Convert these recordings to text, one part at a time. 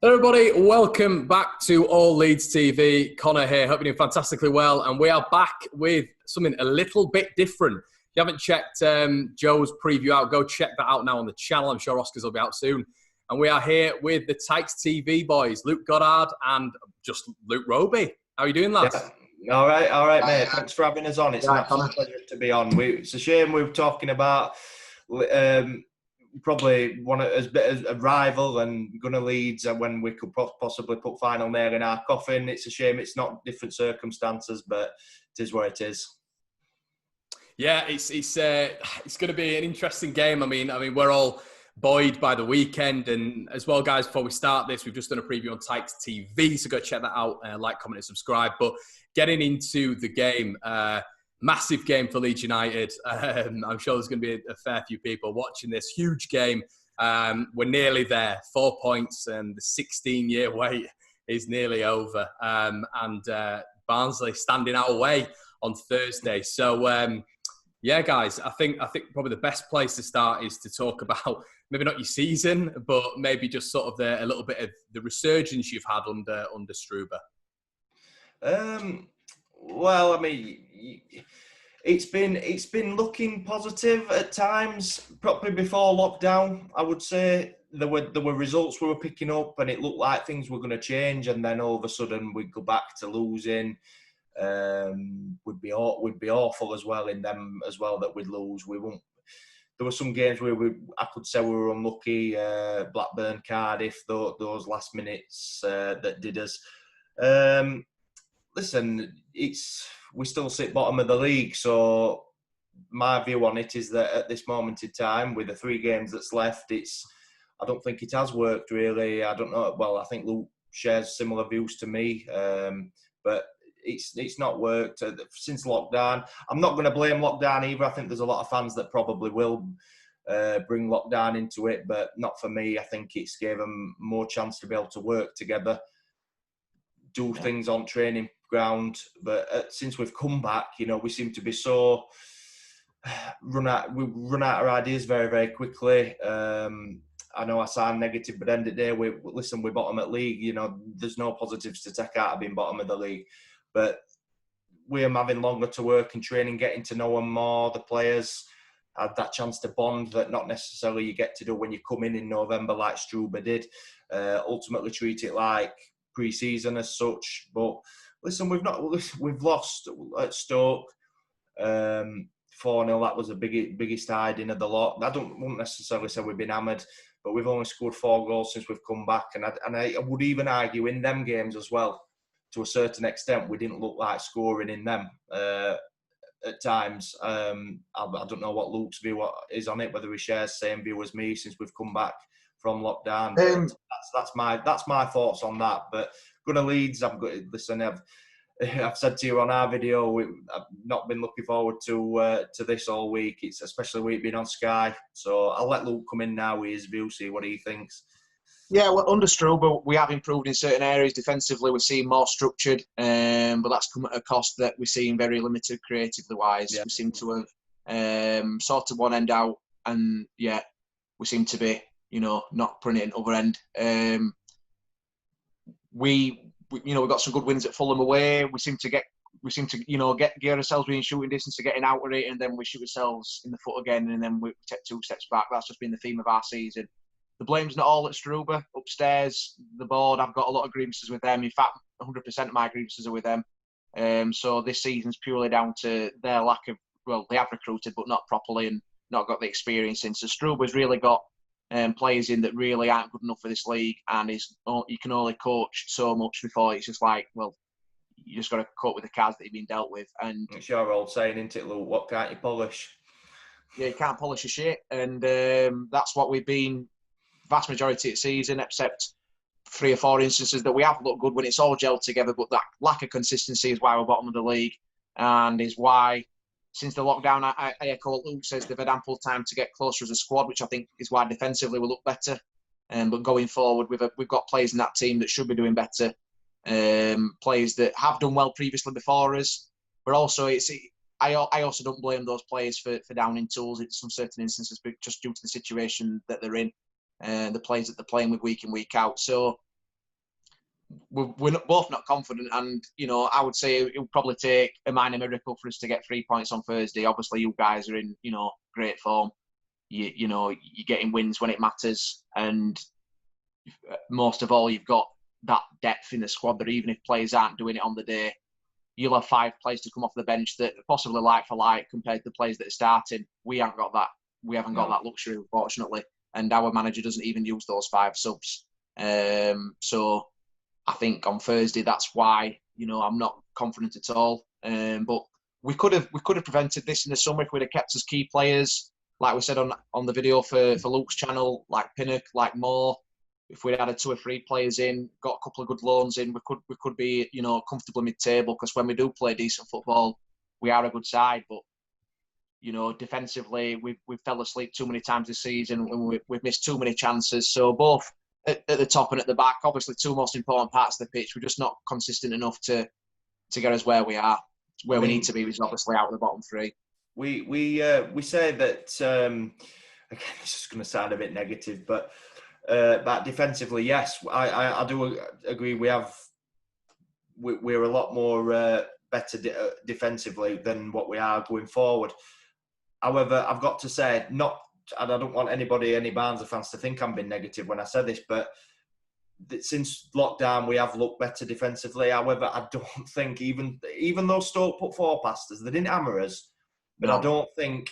Everybody, welcome back to All Leeds TV. Conor here, hope you're doing fantastically well. And we are back with something a little bit different. If you haven't checked Joe's preview out, go check that out now on the channel. I'm sure Oscars will be out soon. And we are here with the Tykes TV boys, Luke Goddard and just Luke Roby. How are you doing, lads? Yeah. All right, mate. Thanks for having us on. It's an absolute pleasure to be on. It's a shame we're talking about probably one as bit as a rival and gonna Leeds when we could possibly put final nail in our coffin. It's a shame it's not different circumstances, but it is what it is. Yeah, it's going to be an interesting game. I mean, we're all buoyed by the weekend, and as well, guys. Before we start this, we've just done a preview on Tykes TV, so go check that out. Like, comment, and subscribe. But getting into the game. Massive game for Leeds United. I'm sure there's going to be a fair few people watching this huge game. We're nearly there. 4 points and the 16-year wait is nearly over. And Barnsley standing our way on Thursday. So, yeah, guys, I think probably the best place to start is to talk about maybe not your season, but maybe just sort of a little bit of the resurgence you've had under Struber. Well, I mean, it's been looking positive at times. Probably before lockdown, I would say there were results we were picking up, and it looked like things were going to change. And then all of a sudden, we'd go back to losing. We'd be awful as well in them as well that we'd lose. We won't. There were some games where I could say we were unlucky. Blackburn, Cardiff, those last minutes that did us. Listen, we still sit bottom of the league, so my view on it is that at this moment in time, with the 3 games that's left, I don't think it has worked really. I don't know. Well, I think Luke shares similar views to me, but it's not worked since lockdown. I'm not going to blame lockdown either. I think there's a lot of fans that probably will bring lockdown into it, but not for me. I think it's gave them more chance to be able to work together, do things on training ground. But since we've come back, we seem to be so run out of ideas very, very quickly. I know I sound negative, but end of the day, we're bottom at league. There's no positives to take out of being bottom of the league. But we're having longer to work in training, getting to know them more. The players had that chance to bond that not necessarily you get to do when you come in November like Struber did. Ultimately treat it like pre-season as such. But listen, we've lost at Stoke 4-0. That was the biggest hiding of the lot. I wouldn't necessarily say we've been hammered, but we've only scored 4 goals since we've come back. And I would even argue in them games as well, to a certain extent, we didn't look like scoring in them at times. I don't know what Luke's view is on it, whether he shares the same view as me since we've come back from lockdown. That's my thoughts on that. But going to Leeds, I've said to you on our video, I've not been looking forward to this all week. It's especially week being on Sky. So I'll let Luke come in now with his view, see what he thinks. Yeah, well, under Struber, we have improved in certain areas. Defensively, we're seeing more structured, but that's come at a cost that we're seeing very limited creatively wise. Yeah. We seem to have sorted one end out, and yeah, we seem to be, not putting it in other end. We've got some good wins at Fulham away. We seem to get gear ourselves within shooting distance to getting out of it, and then we shoot ourselves in the foot again, and then we take 2 steps back. That's just been the theme of our season. The blame's not all at Struber. Upstairs, the board, I've got a lot of grievances with them. In fact, 100% of my grievances are with them. So this season's purely down to their lack of, they have recruited, but not properly and not got the experience in. So Struber's really got players in that really aren't good enough for this league, and you can only coach so much before it's just like, you just got to cope with the cards that you've been dealt with. And it's your old saying, isn't it, Luke? What can't you polish? Yeah, you can't polish a shit. And that's what we've been vast majority of the season, except 3 or 4 instances that we have looked good when it's all gelled together, but that lack of consistency is why we're bottom of the league, and is why, since the lockdown, I echo what Luke says, they've had ample time to get closer as a squad, which I think is why defensively we look better. But going forward, we've got players in that team that should be doing better, players that have done well previously before us. But also, I also don't blame those players for downing tools in some certain instances, but just due to the situation that they're in. The players that they're playing with week in, week out. So we're both not confident, and I would say it would probably take a minor miracle for us to get 3 points on Thursday. Obviously, you guys are in great form. You're getting wins when it matters, and most of all, you've got that depth in the squad that even if players aren't doing it on the day, you'll have 5 players to come off the bench that are possibly like for like compared to the players that are starting. We haven't got that. We haven't got that luxury, unfortunately, and our manager doesn't even use those 5 subs. So I think on Thursday, that's why I'm not confident at all. But we could have prevented this in the summer if we'd have kept as key players, like we said on the video for Luke's channel, like Pinnock, like Moore. If we'd added 2 or 3 players in, got a couple of good loans in, we could be comfortably mid-table. Because when we do play decent football, we are a good side. But defensively, we've fell asleep too many times this season, and we've missed too many chances. So both at the top and at the back, obviously 2 most important parts of the pitch, we're just not consistent enough to get us where we are. Where we need to be is obviously out of the bottom 3. We say that again. This is going to sound a bit negative, but defensively, yes, I do agree. We're a lot more better defensively than what we are going forward. However, I've got to say, and I don't want any Barnsley fans to think I'm being negative when I say this, but since lockdown we have looked better defensively. However, I don't think even though Stoke put 4 past us, they didn't hammer us, but no. I don't think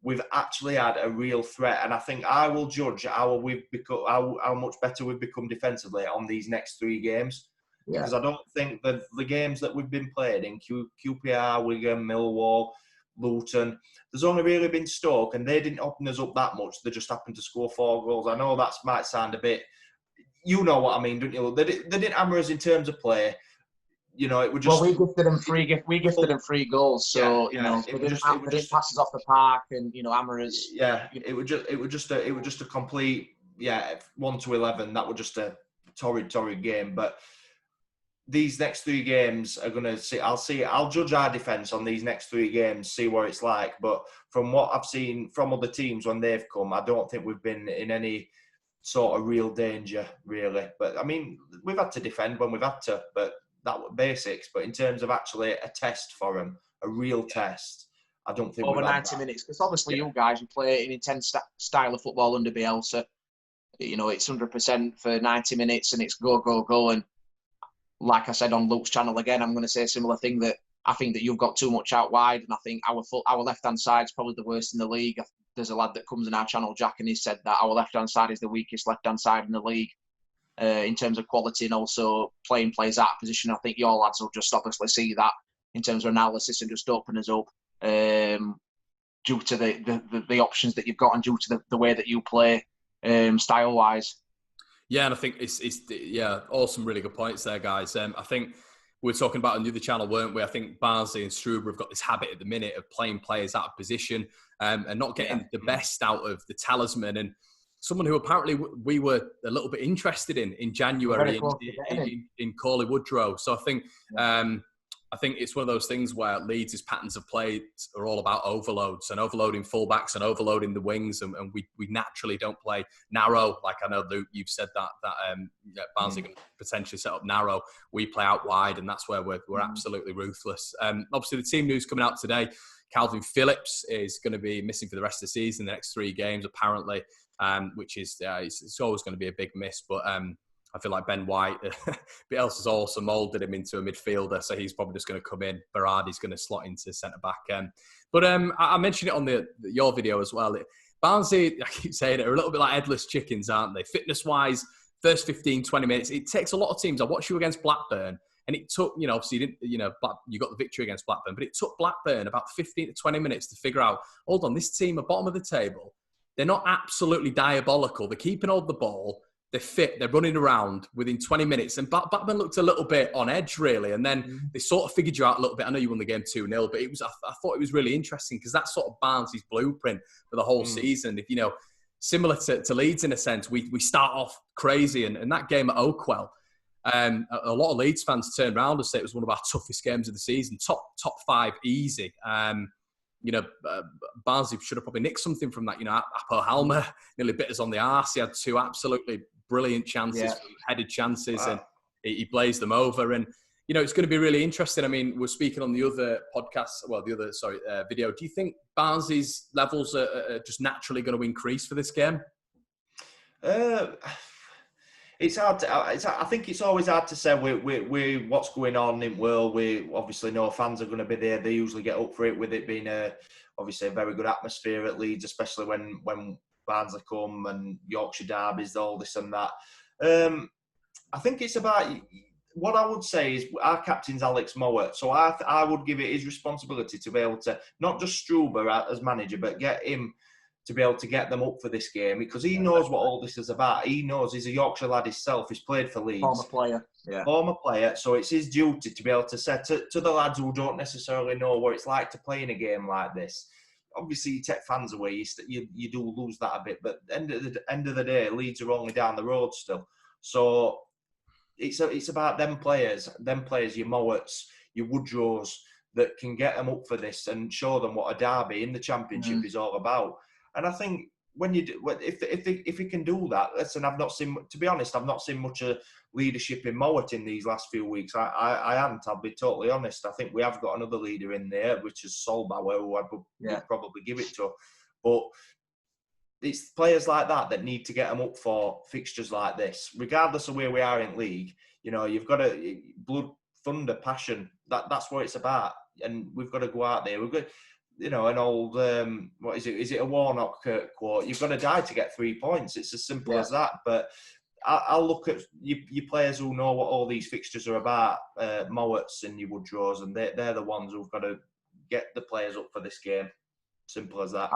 we've actually had a real threat. And I think I will judge how much better we've become defensively on these next 3 games. Yeah. Because I don't think that the games that we've been playing in QPR, Wigan, Millwall, Luton, there's only really been Stoke, and they didn't open us up that much. They just happened to score 4 goals. I know that might sound a bit, you know what I mean, don't you? They didn't hammer us in terms of play. It would just. Well, we gifted them 3 goals, so it would just passes off the park and hammer us. Yeah, it would just a complete 1 to 11. That was just a torrid game, but. These next 3 games are going to see. I'll judge our defence on these next 3 games, see what it's like. But from what I've seen from other teams when they've come, I don't think we've been in any sort of real danger, really. But I mean, we've had to defend when we've had to, but that was basics. But in terms of actually a test for them, a real test, I don't think over 90 minutes. Because obviously, you guys, you play an intense style of football under Bielsa. It's 100% for 90 minutes, and it's go. And like I said on Luke's channel again, I'm going to say a similar thing, that I think that you've got too much out wide, and I think our left-hand side is probably the worst in the league. There's a lad that comes in our channel, Jack, and he said that our left-hand side is the weakest left-hand side in the league in terms of quality and also playing players out of position. I think your lads will just obviously see that in terms of analysis and just open us up due to the options that you've got and due to the way that you play style-wise. Yeah, and I think it's all some really good points there, guys. I think we were talking about on the other channel, weren't we? I think Barnsley and Struber have got this habit at the minute of playing players out of position and not getting the best out of the talisman. And someone who apparently we were a little bit interested in January in Corley Woodrow. So I think it's one of those things where Leeds' patterns of play are all about overloads and overloading fullbacks and overloading the wings, and we naturally don't play narrow. Like I know, Luke, you've said that Barnsley can potentially set up narrow. We play out wide, and that's where we're absolutely ruthless. Obviously, the team news coming out today, Kalvin Phillips is going to be missing for the rest of the season, the next 3 games apparently, which is it's always going to be a big miss, but I feel like Ben White, Bielsa's also moulded him into a midfielder, so he's probably just going to come in. Berardi's going to slot into centre-back. But I mentioned it on your video as well. Barnsley, I keep saying it, are a little bit like headless chickens, aren't they? Fitness-wise, first 15, 20 minutes, it takes a lot of teams. I watched you against Blackburn, and it took, obviously you got the victory against Blackburn, but it took Blackburn about 15 to 20 minutes to figure out, hold on, this team are bottom of the table. They're not absolutely diabolical. They're keeping hold of the ball. They're fit, they're running around within 20 minutes. And Blackburn looked a little bit on edge, really. And then they sort of figured you out a little bit. I know you won the game 2-0, but I thought it was really interesting because that's sort of Barnsley's blueprint for the whole season. If similar to Leeds in a sense, we start off crazy. And that game at Oakwell, a lot of Leeds fans turned around and said it was one of our toughest games of the season. Top 5 easy. Barnsley should have probably nicked something from that. Apo Halmer nearly bit us on the arse. He had 2 absolutely brilliant chances, headed chances. Wow. And he blazed them over. And, you know, it's going to be really interesting. I mean, we're speaking on the other video. Do you think Barnsley's levels are just naturally going to increase for this game? It's hard. I think it's always hard to say. We what's going on in world. We obviously know fans are going to be there. They usually get up for it, with it being obviously a very good atmosphere at Leeds, especially when Barnsley come and Yorkshire derbies, all this and that. I think it's about. What I would say is our captain's Alex Mowatt, so I would give it his responsibility to be able to not just Struber as manager, but get him to be able to get them up for this game, because he knows what all this is about. He knows he's a Yorkshire lad himself. He's played for Leeds. Former player. So it's his duty to be able to say to the lads who don't necessarily know what it's like to play in a game like this. Obviously, you take fans away, you do lose that a bit. But at the end of the day, Leeds are only down the road still. So it's about them players, your Mowatts, your Woodrows, that can get them up for this and show them what a derby in the Championship is all about. And I think if he can do that, listen, to be honest, I've not seen much leadership in Mowatt in these last few weeks. I haven't, I'll be totally honest. I think we have got another leader in there, which is Solbauer, who I would probably give it to. But it's players like that need to get them up for fixtures like this, regardless of where we are in league. You know, you've got to blood, thunder, passion. That's what it's about, and we've got to go out there. We've got, you know, an old what is it? Is it a Warnock quote? You've got to die to get 3 points. It's as simple as that. But I'll look at your players who know what all these fixtures are about, Mowatts and your Woodrows, and they're the ones who've got to get the players up for this game. Simple as that.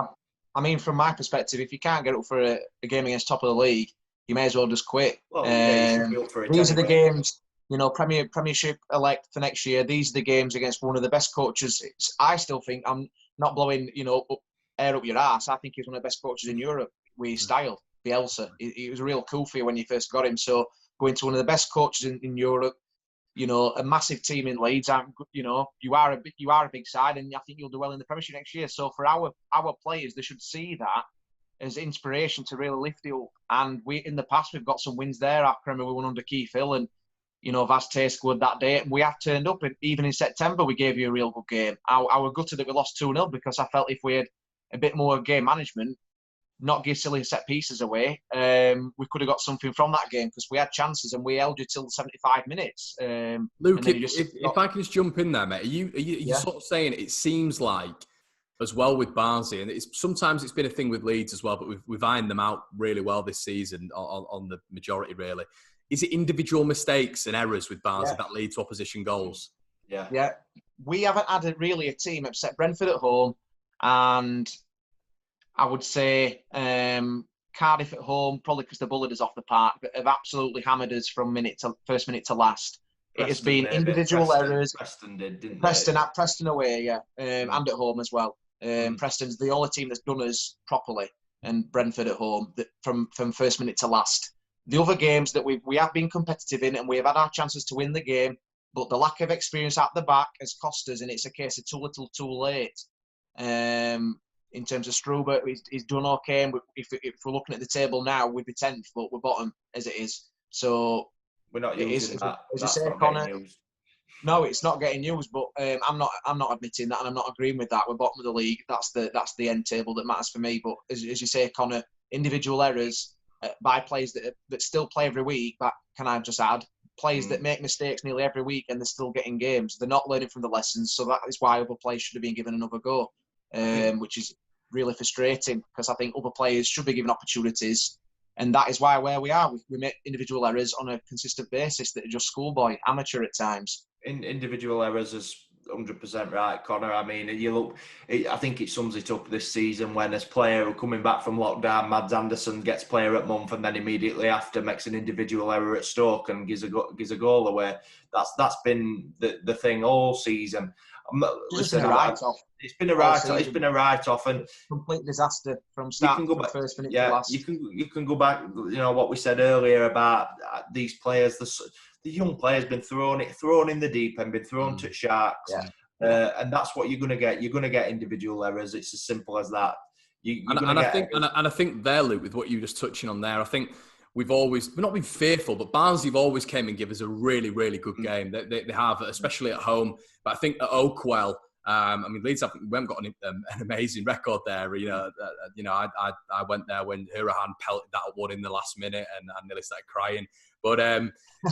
I mean, from my perspective, if you can't get up for a game against top of the league, you may as well just quit. Well, you should be up for it these anyway. Are the games, you know, Premiership elect for next year. These are the games against one of the best coaches. I still think, I'm not blowing, you know, air up your ass. I think he's one of the best coaches in Europe with his style, Bielsa. He was a real cool for you when you first got him. So going to one of the best coaches in Europe, you know, a massive team in Leeds. You know, you are a big side, and I think you'll do well in the Premiership next year. So for our players, they should see that as inspiration to really lift it up. And in the past, we've got some wins there. I remember we won under Keith Hill, and you know, Vaz Tay scored that day. And we have turned up, and even in September, we gave you a real good game. I was gutted that we lost 2-0, because I felt if we had a bit more game management, not give silly set pieces away, we could have got something from that game, because we had chances and we held you till 75 minutes. Luke, if I can just jump in there, mate, are you sort of saying it seems like, as well with Barnsley, and sometimes it's been a thing with Leeds as well, but we've ironed them out really well this season on the majority, really. Is it individual mistakes and errors with Barnsley that lead to opposition goals? Yeah. We haven't had really a team except Brentford at home, and I would say Cardiff at home, probably because the bullet is off the park, but have absolutely hammered us from first minute to last. It has been individual errors. Preston did, didn't they? Preston away, and at home as well. Preston's the only team that's done us properly, and Brentford at home from first minute to last. The other games that we have been competitive in, and we have had our chances to win the game, but the lack of experience at the back has cost us, and it's a case of too little, too late. In terms of Struber, he's done okay. And if we're looking at the table now, we'd be 10th, but we're bottom as it is. So we're not using that. As you say, Conor. No, it's not getting used. But I'm not admitting that, and I'm not agreeing with that. We're bottom of the league. That's the end table that matters for me. But as you say, Conor, individual errors by players that still play every week. But can I just add, players that make mistakes nearly every week and they're still getting games. They're not learning from the lessons. So that is why other players should have been given another go. Which is really frustrating, because I think other players should be given opportunities, and that is why where we are, we make individual errors on a consistent basis that are just schoolboy, amateur at times. Individual errors is 100% right, Conor. I mean, I think it sums it up this season when a player coming back from lockdown, Mads Anderson, gets player at month, and then immediately after makes an individual error at Stoke and gives a goal away. That's been the thing all season. It's been a write-off. It's been a write-off, and complete disaster from start to first minute to last. You can go back. You know what we said earlier about these players. The young players been thrown in the deep end, been thrown to sharks, and that's what you're going to get. You're going to get individual errors. It's as simple as that. I think there, Luke, with what you were just touching on there, I think we've not been fearful, but Barnsley have always came and give us a really, really good game. They have, especially at home. But I think at Oakwell, Leeds, we haven't got an amazing record there. I went there when Hurahan pelted that one in the last minute, and I nearly started crying. But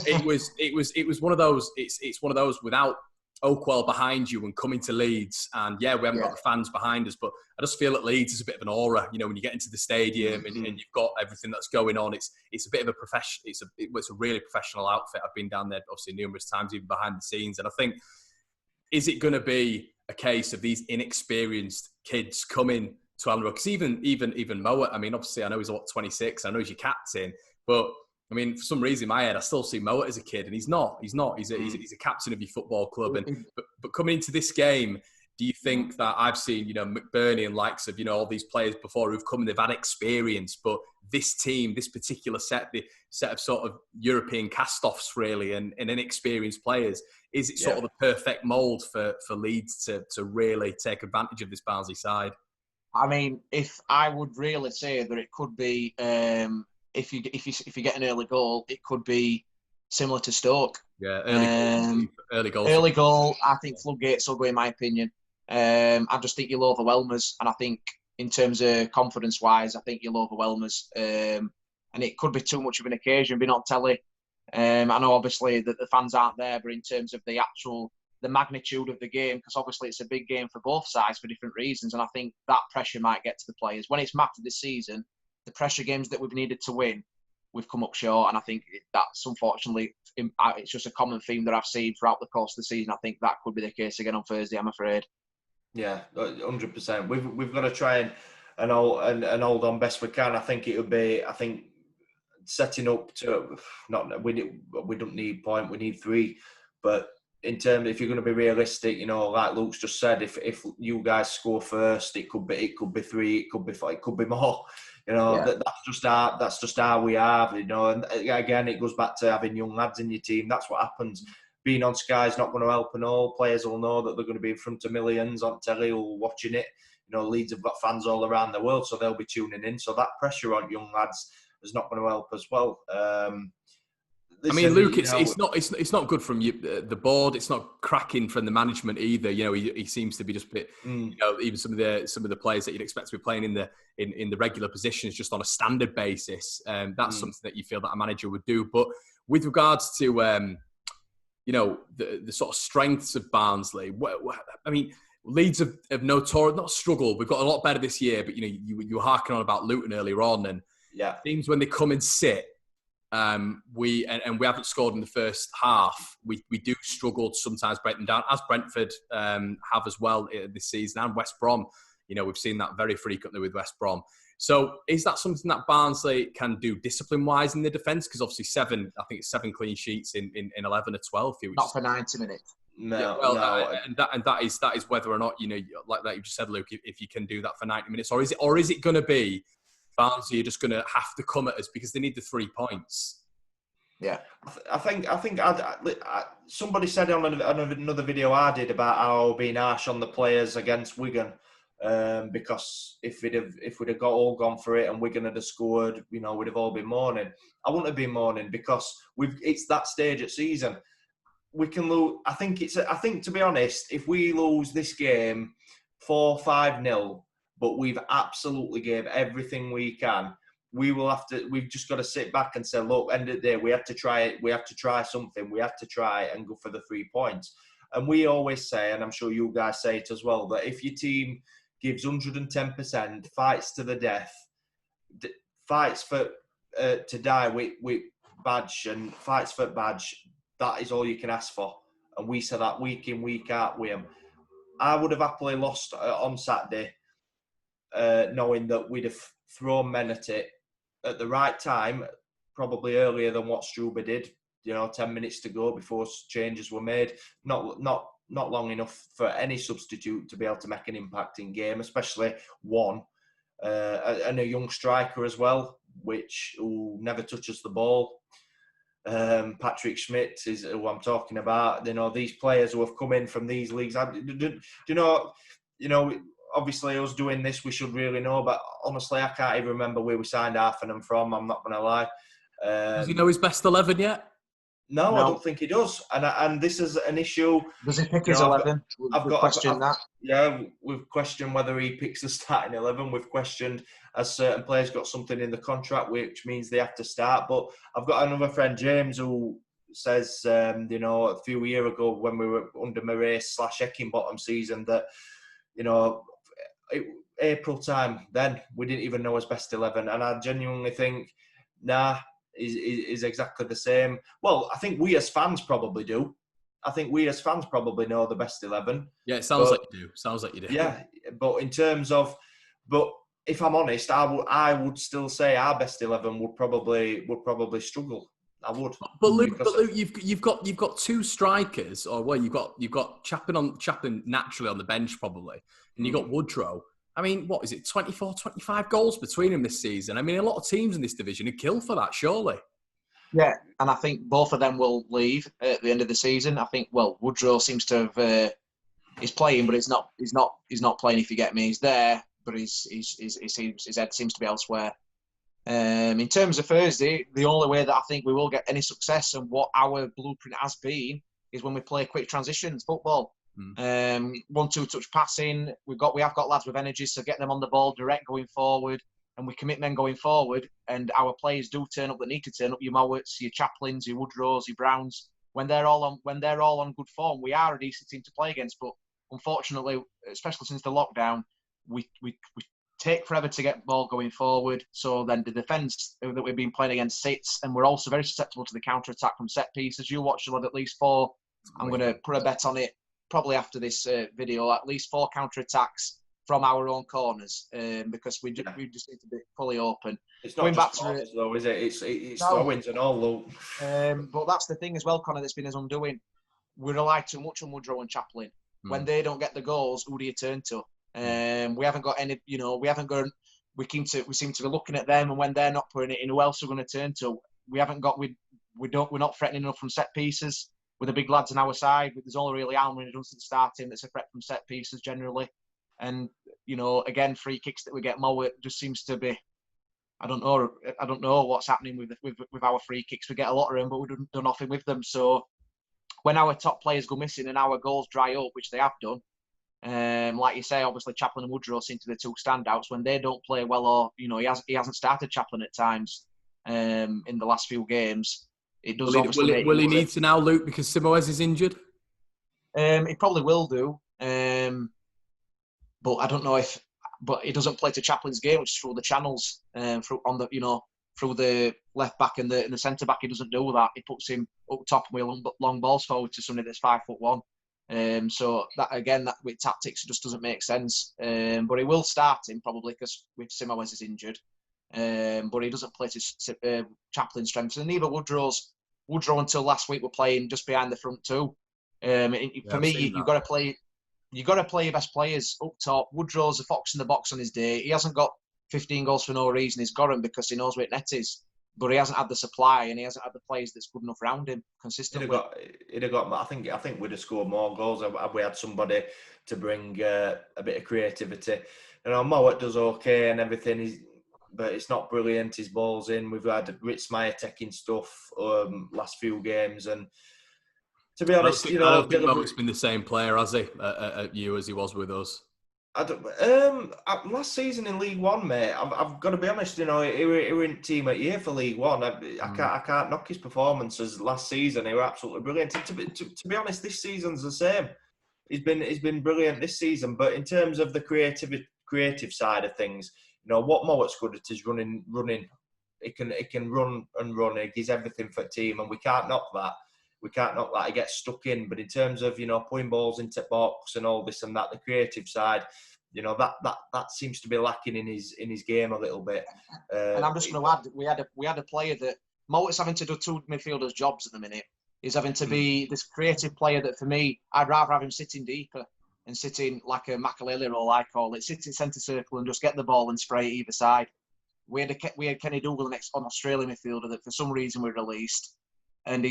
it was one of those. It's one of those without Oakwell behind you and coming to Leeds, and we haven't got the fans behind us, but I just feel that Leeds is a bit of an aura. When you get into the stadium and you've got everything that's going on, it's a bit of a profession. It's a really professional outfit. I've been down there obviously numerous times, even behind the scenes, and I think, is it going to be a case of these inexperienced kids coming to Alan Road? Because even Moat, obviously I know he's 26, I know he's your captain, but for some reason in my head, I still see Moat as a kid, and he's not. He's a captain of your football club. But coming into this game, do you think that I've seen, McBurney and likes of, all these players before who've come and they've had experience, but this team, this particular set of sort of European cast-offs really and inexperienced players, is it sort of the perfect mould for Leeds to really take advantage of this Barnsley side? If I would really say that it could be, if you get an early goal, it could be similar to Stoke. Yeah, early goal. Early goal, I think floodgates will go, in my opinion. I just think you'll overwhelm us, and I think in terms of confidence-wise, I think you'll overwhelm us. And it could be too much of an occasion, being on telly. I know obviously that the fans aren't there, but in terms of the magnitude of the game, because obviously it's a big game for both sides for different reasons, and I think that pressure might get to the players. When it's mattered this season, the pressure games that we've needed to win, we've come up short, and I think that's unfortunately, it's just a common theme that I've seen throughout the course of the season. I think that could be the case again on Thursday, I'm afraid. Yeah, 100%. We've got to try and hold on best we can. I think it would be, setting up to, we don't need point, we need 3, but in terms, if you're going to be realistic, like Luke's just said, if you guys score first, it could be 3, it could be 4, it could be more. That's just how we are. And again, it goes back to having young lads in your team. That's what happens. Being on Sky is not going to help, and all players will know that they're going to be in front of millions on telly or watching it. Leeds have got fans all around the world, so they'll be tuning in. So that pressure on young lads is not going to help as well. Luke, it's not good from the board. It's not cracking from the management either. He seems to be just a bit. Even some of the players that you'd expect to be playing in the regular positions just on a standard basis. That's something that you feel that a manager would do. But with regards to the sort of strengths of Barnsley, Leeds have not struggled. We've got a lot better this year. But you were harking on about Luton earlier on, and teams when they come and sit. We haven't scored in the first half. We do struggle to sometimes break them down, as Brentford have as well this season, and West Brom. We've seen that very frequently with West Brom. So is that something that Barnsley can do discipline-wise in the defence? Because obviously 7 clean sheets in 11 or 12. Not for 90 minutes. No. And that is whether or not like that you just said, Luke, if you can do that for 90 minutes, or is it going to be Barnsley are just going to have to come at us because they need the 3 points? Yeah, I think somebody said on another video I did about how being harsh on the players against Wigan, because if we'd have all gone for it and Wigan had scored, we'd have all been mourning. I wouldn't have been mourning because it's that stage of season. We can lose. I think to be honest, if we lose this game 4-5-0. But we've absolutely gave everything we can. We've just got to sit back and say, look, end of the day, we have to try it. We have to try something. We have to try and go for the 3 points. And we always say, and I'm sure you guys say it as well, that if your team gives 110%, fights to the death, fights for to die with badge and fights for badge, that is all you can ask for. And we say that week in, week out with them. I would have happily lost on Saturday, knowing that we'd have thrown men at it at the right time, probably earlier than what Struber did. 10 minutes to go before changes were made. Not long enough for any substitute to be able to make an impact in game, especially one. And a young striker as well, who never touches the ball. Patrick Schmidt is who I'm talking about. These players who have come in from these leagues. Obviously, us doing this, we should really know. But honestly, I can't even remember where we signed half of them from. I'm not going to lie. Does he know his best 11 yet? No, I don't think he does. And this is an issue. Does he pick his 11? I've questioned that. Yeah, we've questioned whether he picks the starting 11. We've questioned as certain players got something in the contract, which means they have to start. But I've got another friend, James, who says, a few years ago when we were under Marriot / Eckingbottom season that, April time, then we didn't even know his best 11. And I genuinely think, is exactly the same. Well, I think we as fans probably do. I think we as fans probably know the best 11. Yeah, it sounds like you do. Yeah, but in terms of, if I'm honest, I would still say our best 11 would probably struggle. I would. But Luke, you've got two strikers, or you've got Chaplin naturally on the bench probably, and you've got Woodrow. I mean, what is it, 24, 25 goals between them this season? I mean, a lot of teams in this division would kill for that, surely. Yeah, and I think both of them will leave at the end of the season. I think, Woodrow seems to have he's playing, but he's not playing. If you get me, he's there, but his head seems to be elsewhere. In terms of Thursday, the only way that I think we will get any success and what our blueprint has been is when we play quick transitions football. 1-2 touch passing. We have got lads with energy, so get them on the ball direct going forward, and we commit men going forward. And our players do turn up that need to turn up. Your Marriots, your Chaplins, your Woodrows, your Browns. When they're all on good form, we are a decent team to play against. But unfortunately, especially since the lockdown, we take forever to get the ball going forward. So then the defence that we've been playing against sits, and we're also very susceptible to the counter attack from set pieces. You watch at least 4. I'm going to put a bet on it. Probably after this video, at least 4 counter-attacks from our own corners, because we just need to be fully open. It's not just corners, though, is it? It's throw-ins and all, though. But that's the thing as well, Conor, that's been his undoing. We rely too much on Woodrow and Chaplin. When they don't get the goals, who do you turn to? We haven't got any, we seem to be looking at them, and when they're not putting it in, who else are we going to turn to? We're not threatening enough from set pieces. With the big lads on our side, there's only really Alman who doesn't start him. That's a threat from set pieces generally. And, again, free kicks that we get more, it just seems to be, I don't know what's happening with our free kicks. We get a lot of them, but we don't do nothing with them. So when our top players go missing and our goals dry up, which they have done, like you say, obviously Chaplin and Woodrow seem to be the two standouts. When they don't play well, or, he hasn't started Chaplin at times in the last few games, it does will he need to now, Luke, because Simoes is injured? He probably will do. But I don't know but he doesn't play to Chaplin's game, which is through the channels, through the left back and the centre back. He doesn't do that. He puts him up top and with long balls forward to somebody that's 5'1". So that with tactics, it just doesn't make sense. But he will start him probably because with Simoes is injured. But he doesn't play to Chaplin's strengths, and neither Woodrow until last week were playing just behind the front two. For me, you've got to play your best players up top. Woodrow's a fox in the box on his day. He hasn't got 15 goals for no reason. He's got them because he knows where net is, but he hasn't had the supply and he hasn't had the players that's good enough around him consistently. I think we'd have scored more goals if we had somebody to bring a bit of creativity. Marriot does okay and everything. But it's not brilliant. His ball's in. We've had Ritzmaier taking stuff last few games, and to be honest, I don't think Marriot's been the same player, has he, at you as he was with us? Last season in League One, mate, I've got to be honest. He were in team at year for League One. I can't knock his performances last season. He were absolutely brilliant. To be honest, this season's the same. He's been brilliant this season. But in terms of the creative side of things, what Marriot's good at is running. He can run and run. He gives everything for the team, and we can't knock that. He gets stuck in. But in terms of putting balls into box and all this and that, the creative side, that seems to be lacking in his game a little bit. And I'm just going to add, we had a player that Marriot's having to do 2 midfielders' jobs at the minute. He's having to be this creative player that, for me, I'd rather have him sitting deeper and sitting like a Makalele role, I call it, sit in centre circle and just get the ball and spray either side. We had Kenny Dougal, the next Australian midfielder, that for some reason we released, and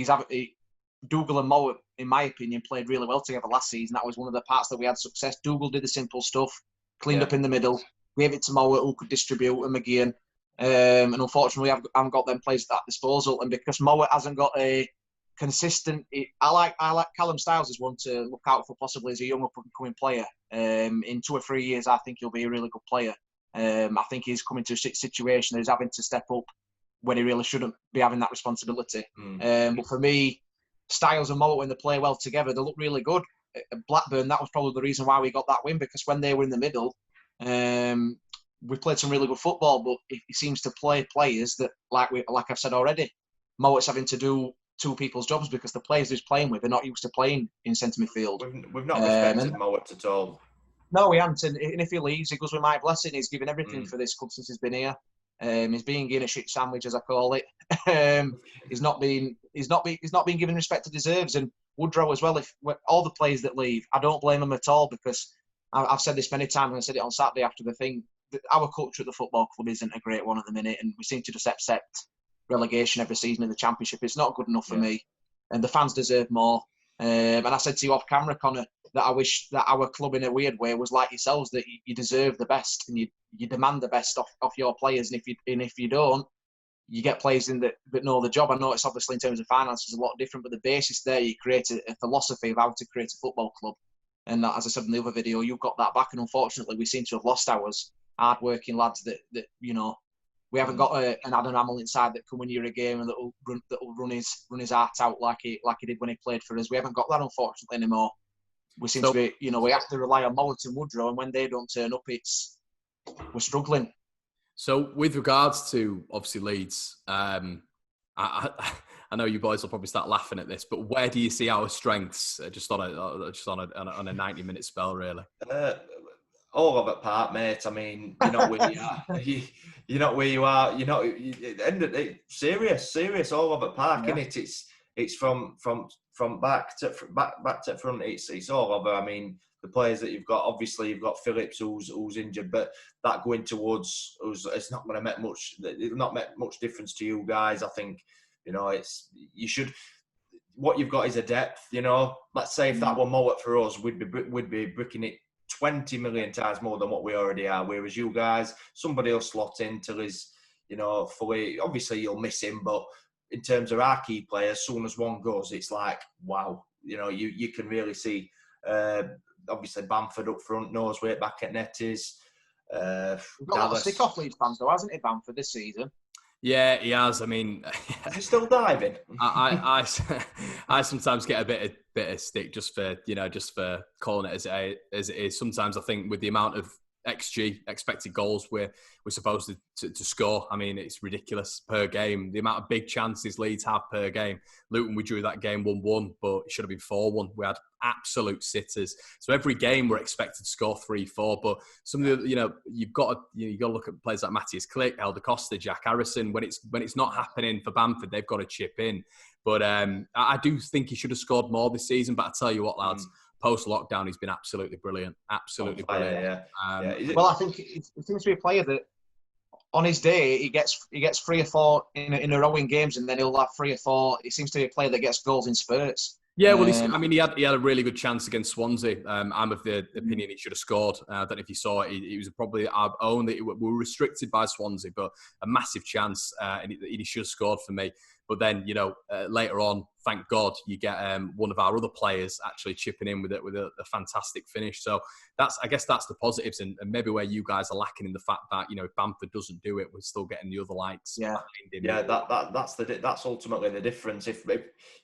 Dougal and Marriot, in my opinion, played really well together last season. That was one of the parts that we had success. Dougal did the simple stuff, cleaned up in the middle, gave it to Marriot, who could distribute, and McGeehan. And unfortunately, I haven't got them players at that disposal. And because Marriot hasn't got a consistent, I like Callum Styles as one to look out for possibly as a young up-and-coming player. In 2 or 3 years, I think he'll be a really good player. I think he's coming to a situation that he's having to step up when he really shouldn't be having that responsibility. But for me, Styles and Marriot, when they play well together, they look really good. At Blackburn, that was probably the reason why we got that win, because when they were in the middle, we played some really good football, but he seems to play players that, like I've said already, Marriot's having to do two people's jobs because the players he's playing with are not used to playing in centre midfield. We've not respected Marriot at all. No, we haven't. And if he leaves, he goes with my blessing. He's given everything for this club since he's been here. He's being given a shit sandwich, as I call it. He's not been given respect he deserves. And Woodrow as well. If all the players that leave, I don't blame him at all, because I've said this many times, and I said it on Saturday after the thing. Our culture at the football club isn't a great one at the minute, and we seem to just accept relegation every season in the Championship. It's not good enough for me, and the fans deserve more. And I said to you off camera, Conor, that I wish that our club, in a weird way, was like yourselves, that you deserve the best and you demand the best off your players, and if you don't, you get players in that know the job. I know it's obviously in terms of finances a lot different, but the basis there, you create a philosophy of how to create a football club. And that, as I said in the other video, you've got that back, and unfortunately we seem to have lost ours. Hard-working lads that we haven't got an Adam Hamill inside that can win you a game and that'll run his heart out like he did when he played for us. We haven't got that, unfortunately, anymore. We seem to be, we have to rely on Marriot and Woodrow, and when they don't turn up, we're struggling. So, with regards to obviously Leeds, I know you boys will probably start laughing at this, but where do you see our strengths? Just on a 90-minute spell, really. All over Park, mate. I mean, you're not where you are. You're not where you are. You're not. Serious. All over Park, innit? It's from back to front. It's all over. I mean, the players that you've got. Obviously, you've got Phillips, who's injured, but that going towards us, it's not going to make much. It'll not make much difference to you guys. I think, you should. What you've got is a depth. Let's say if that were Marriot for us, we'd be bricking it 20 million times more than what we already are. Whereas you guys, somebody will slot in till he's, fully. Obviously, you'll miss him, but in terms of our key players, as soon as one goes, it's like, wow. You can really see. Obviously, Bamford up front knows where back at net is. We've got a lot of stick off Leeds fans, though, hasn't he, Bamford, this season? Yeah, he has. I mean, is he still diving? I sometimes get a bit of stick just for calling it as it is. Sometimes I think with the amount of XG, expected goals, we're supposed to score. I mean, it's ridiculous per game. The amount of big chances Leeds have per game. Luton, we drew that game 1-1, but it should have been 4-1. We had absolute sitters. So every game we're expected to score 3-4. But some of the, you've got to look at players like Matthias Klick, Helder Costa, Jack Harrison. When it's not happening for Bamford, they've got to chip in. But I do think he should have scored more this season. But I tell you what, lads. Post-lockdown, he's been absolutely brilliant. Absolutely brilliant. Well, I think he seems to be a player that, on his day, he gets 3 or 4 in a row in games, and then he'll have 3 or 4. He seems to be a player that gets goals in spurts. Yeah, well, he had a really good chance against Swansea. I'm of the opinion he should have scored. I don't know if you saw it. He was probably our own. We were restricted by Swansea, but a massive chance, and he should have scored for me. But then, later on, thank God, you get one of our other players actually chipping in with a fantastic finish. So I guess that's the positives, and maybe where you guys are lacking in the fact that if Bamford doesn't do it, we're still getting the other likes. Yeah, that's ultimately the difference. If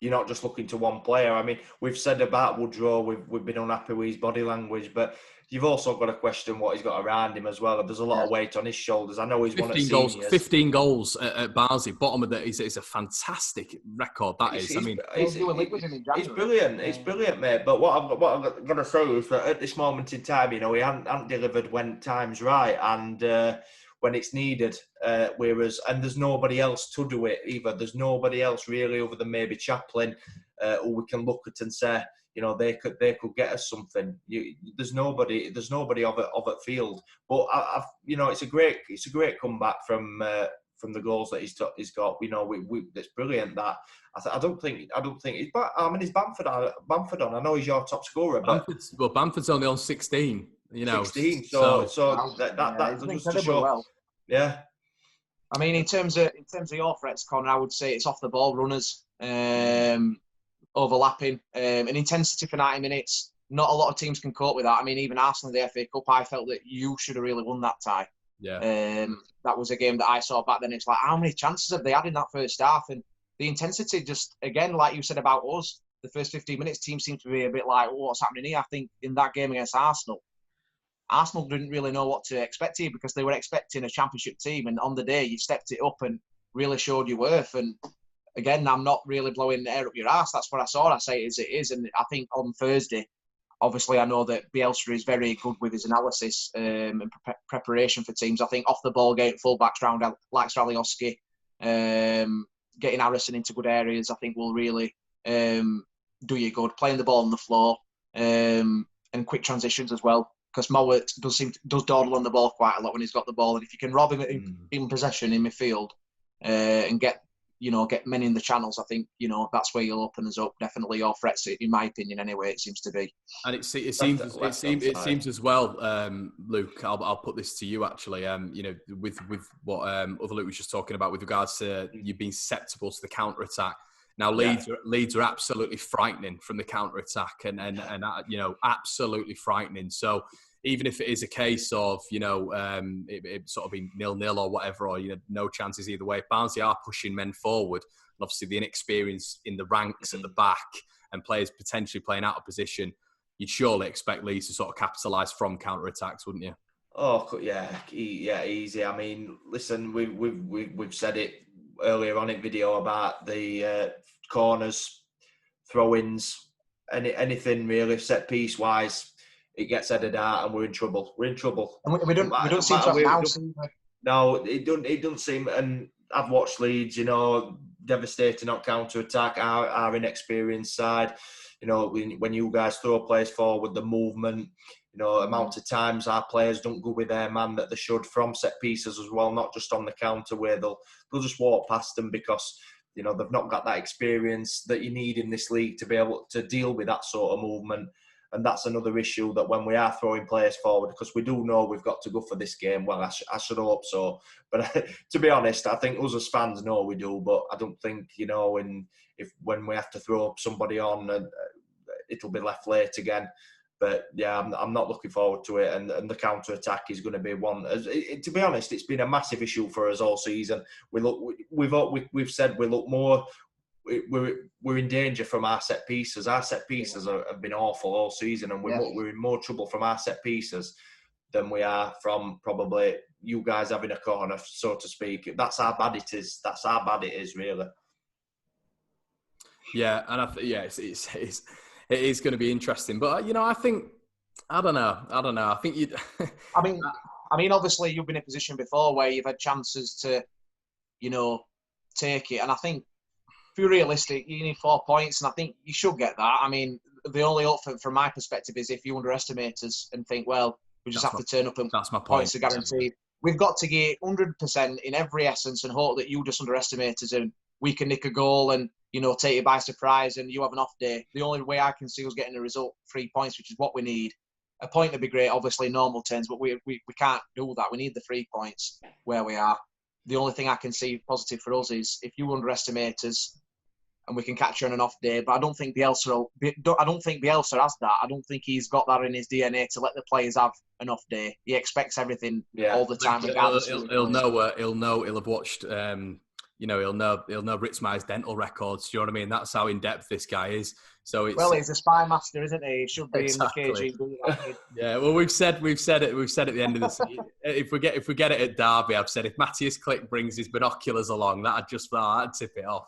you're not just looking to one player. I mean, we've said about Woodrow, we've been unhappy with his body language, but you've also got to question what he's got around him as well. There's a lot of weight on his shoulders. I know he's 15 goals. 15 goals at Barnsley, bottom of that is a fantastic record. That is. I mean, he's brilliant. He's brilliant, mate. But what I've got to say is that at this moment in time, he hadn't delivered when time's right and when it's needed. Whereas, and there's nobody else to do it either. There's nobody else really other than maybe Chaplin, who we can look at and say, they could get us something. There's nobody of it field. But it's a great comeback from the goals that he's got. It's brilliant. That I don't think. Is Bamford on? I know he's your top scorer, but Bamford's only on 16. 16. So that just to show. Well. Yeah. I mean, in terms of your threats, Conor, I would say it's off the ball runners, overlapping, and intensity for 90 minutes. Not a lot of teams can cope with that. I mean, even Arsenal in the FA Cup, I felt that you should have really won that tie. Yeah. That was a game that I saw back then. It's like, how many chances have they had in that first half? And the intensity, just again, like you said about us, the first 15 minutes, teams seem to be a bit like, oh, what's happening here? I think in that game against Arsenal didn't really know what to expect here because they were expecting a championship team, and on the day you stepped it up and really showed your worth. And again, I'm not really blowing air up your ass. That's what I saw. I say it as it is. And I think on Thursday, obviously, I know that Bielsa is very good with his analysis and preparation for teams. I think off the ball, getting fullbacks round like Stralioski, getting Harrison into good areas, I think will really do you good. Playing the ball on the floor and quick transitions as well. Because Marriot does dawdle on the ball quite a lot when he's got the ball, and if you can rob him in possession in midfield and get men in the channels, I think that's where you'll open us up. Definitely your threats, in my opinion, anyway. It seems to be. And it seems as well, Luke. I'll put this to you actually. With what other Luke was just talking about with regards to you being susceptible to the counter attack. Now Leeds are absolutely frightening from the counter attack, and absolutely frightening. So even if it is a case of it sort of being 0-0 or whatever, or no chances either way, Barnsley are pushing men forward, and obviously the inexperience in the ranks at the back and players potentially playing out of position, you'd surely expect Leeds to sort of capitalise from counter attacks, wouldn't you? Oh yeah, easy. I mean, listen, we've said it earlier on in video about the corners, throw-ins, anything really set piece wise, it gets headed out and we're in trouble. And we don't seem to have now. No, it doesn't seem. And I've watched Leeds, devastating on counter attack. Our inexperienced side, when you guys throw players forward, the movement. Amount of times our players don't go with their man that they should from set pieces as well, not just on the counter where they'll just walk past them because they've not got that experience that you need in this league to be able to deal with that sort of movement. And that's another issue, that when we are throwing players forward, because we do know we've got to go for this game. Well, I should hope so. But to be honest, I think us as fans know we do. But I don't think when we have to throw somebody on, it'll be left late again. But yeah, I'm not looking forward to it, and the counter attack is going to be one. To be honest, it's been a massive issue for us all season. We've said we look more. We're in danger from our set pieces. Our set pieces have been awful all season, and we're in more trouble from our set pieces than we are from probably you guys having a corner, so to speak. That's how bad it is. That's how bad it is, really. Yeah, and it is going to be interesting, but I think I don't know. I think you'd. I mean, obviously you've been in a position before where you've had chances to, take it, and I think if you're realistic, you need 4 points, and I think you should get that. I mean, the only hope from my perspective is if you underestimate us and think, well, we just have to turn up and that's my point. Points are guaranteed. We've got to get 100% in every essence and hope that you just underestimate us and we can nick a goal and take you by surprise and you have an off day. The only way I can see us getting a result, 3 points, which is what we need. A point would be great, obviously, normal terms, but we can't do that. We need the 3 points where we are. The only thing I can see positive for us is if you underestimate us and we can catch you on an off day. But I don't think Bielsa has that. I don't think he's got that in his DNA to let the players have an off day. He expects everything all the time. He'll know. He'll have watched. He'll know Ritzmai's dental records. Do you know what I mean? That's how in depth this guy is. So he's a spy master, isn't he? He should be exactly. In the KG. Yeah. Well, we've said at the end of the season. if we get it at Derby, I've said if Matthias Klick brings his binoculars along, that'd tip it off.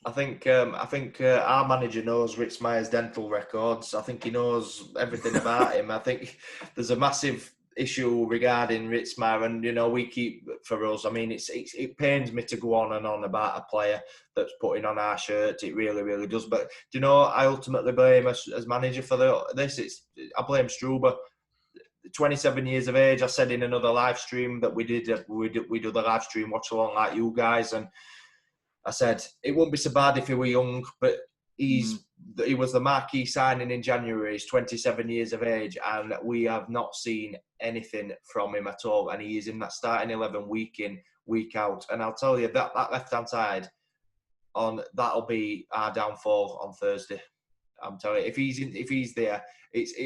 I think our manager knows Ritzmai's dental records. I think he knows everything about him. I think there's a massive issue regarding Ritzmai, and we keep, for us, I mean, it pains me to go on and on about a player that's putting on our shirt. It really, really does. But I ultimately blame as manager for this. I blame Struber. 27 years of age. I said in another live stream that we do the live stream watch along like you guys, and I said it wouldn't be so bad if he were young, but he was the marquee signing in January. He's 27 years of age, and we have not seen anything from him at all. And he is in that starting 11 week in, week out. And I'll tell you, that left-hand side, that'll be our downfall on Thursday. I'm telling you, if he's there,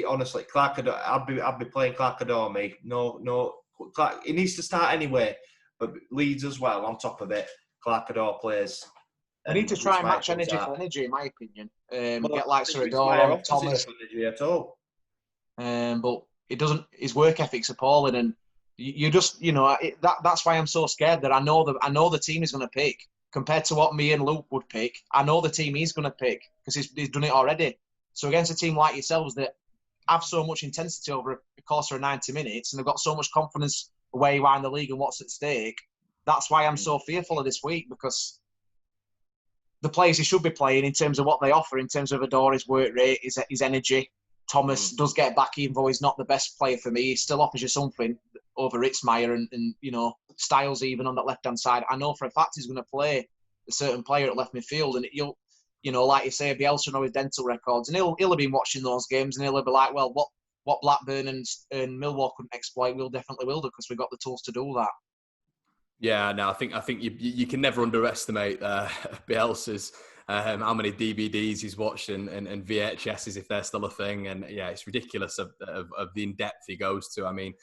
honestly, I'd be playing Clark Adormi. No, Clark, he needs to start anyway, but Leeds as well on top of it. Clark Ador plays. We need to try and match energy for energy, in my opinion. Get like Sir Ador, Thomas. Energy at all. But it doesn't. His work ethic's appalling, and you just, that's why I'm so scared that I know the team is going to pick. Compared to what me and Luke would pick, I know the team he's going to pick because he's done it already. So against a team like yourselves that have so much intensity over the course of 90 minutes and they've got so much confidence where you are in the league and what's at stake, that's why I'm so fearful of this week, because the players he should be playing in terms of what they offer, in terms of Ador's work rate, his energy. Thomas does get back, even though he's not the best player for me. He still offers you something over Ritzmaier and Styles even on that left-hand side. I know for a fact he's going to play a certain player at left midfield, and like you say, Bielsa know his dental records, and he'll have been watching those games, and he'll be like, well, what Blackburn and Millwall couldn't exploit, we'll definitely will do, because we've got the tools to do that. Yeah, no, I think you can never underestimate Bielsa's how many DVDs he's watched and VHSs, if they're still a thing, and yeah, it's ridiculous of the in-depth he goes to. I mean,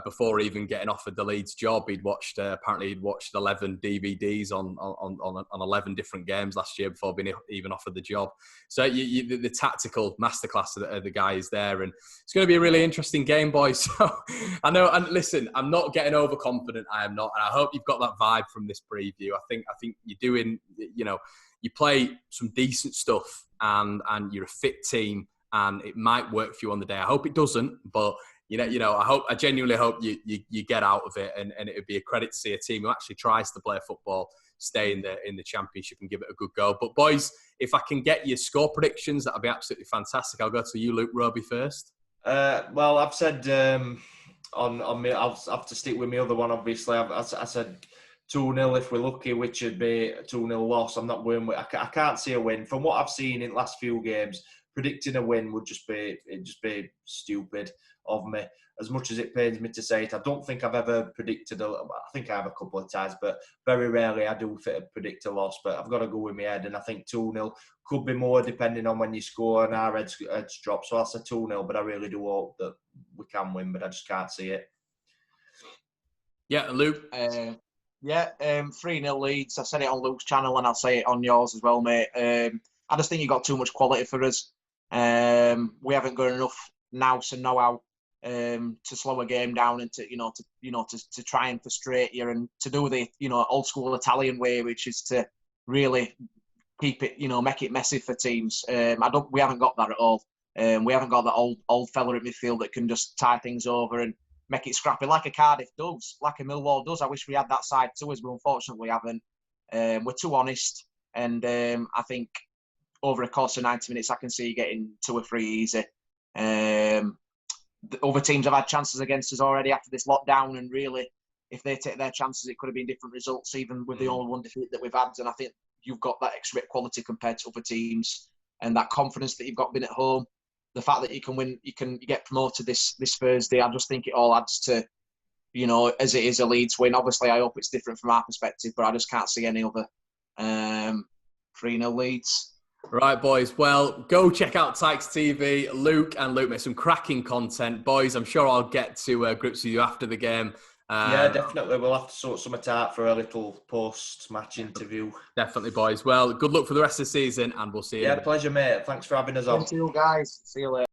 before even getting offered the Leeds job, he'd watched 11 DVDs on 11 different games last year before being even offered the job. So the tactical masterclass of the guy is there, and it's going to be a really interesting game, boys. So I know, and listen, I'm not getting overconfident. I am not, and I hope you've got that vibe from this preview. I think you're doing, you play some decent stuff, and you're a fit team, and it might work for you on the day. I hope it doesn't, but I genuinely hope you get out of it, and it would be a credit to see a team who actually tries to play football, stay in the championship and give it a good go. But boys, if I can get your score predictions, that'd be absolutely fantastic. I'll go to you, Luke Roby, first. Well, I've said on me, I'll have to stick with my other one. Obviously, I said 2-0 if we're lucky, which would be a 2-0 loss. I'm not going with. I can't see a win from what I've seen in the last few games. Predicting a win would just be stupid of me. As much as it pains me to say it, I don't think I've ever predicted I think I have a couple of times, but very rarely I do predict a loss. But I've got to go with my head, and I think 2-0 could be more depending on when you score and our heads drop. So I'll say 2-0, but I really do hope that we can win, but I just can't see it. Yeah, Luke? 3-0 Leeds. I said it on Luke's channel and I'll say it on yours as well, mate. I just think you got too much quality for us. We haven't got enough nous and know-how to slow a game down and to try and frustrate you, and to do the old school Italian way, which is to really keep it, make it messy for teams. We haven't got that at all. We haven't got that old fella at midfield that can just tie things over and make it scrappy like a Cardiff does, like a Millwall does. I wish we had that side to us, but unfortunately we haven't. We're too honest, and I think over a course of 90 minutes, I can see you getting 2 or 3 easy. The other teams have had chances against us already after this lockdown, and really, if they take their chances, it could have been different results, even with the only one defeat that we've had. And I think you've got that extra bit of quality compared to other teams, and that confidence that you've got being at home. The fact that you can win, you get promoted this Thursday. I just think it all adds to, as it is a Leeds win. Obviously, I hope it's different from our perspective, but I just can't see any other. 3-0 Leeds. Right, boys. Well, go check out Tykes TV. Luke make some cracking content. Boys, I'm sure I'll get to grips with you after the game. Yeah, definitely. We'll have to sort something out for a little post-match interview. Definitely, boys. Well, good luck for the rest of the season, and we'll see you. Yeah, pleasure, mate. Thanks for having us on. Thank you, guys. See you later.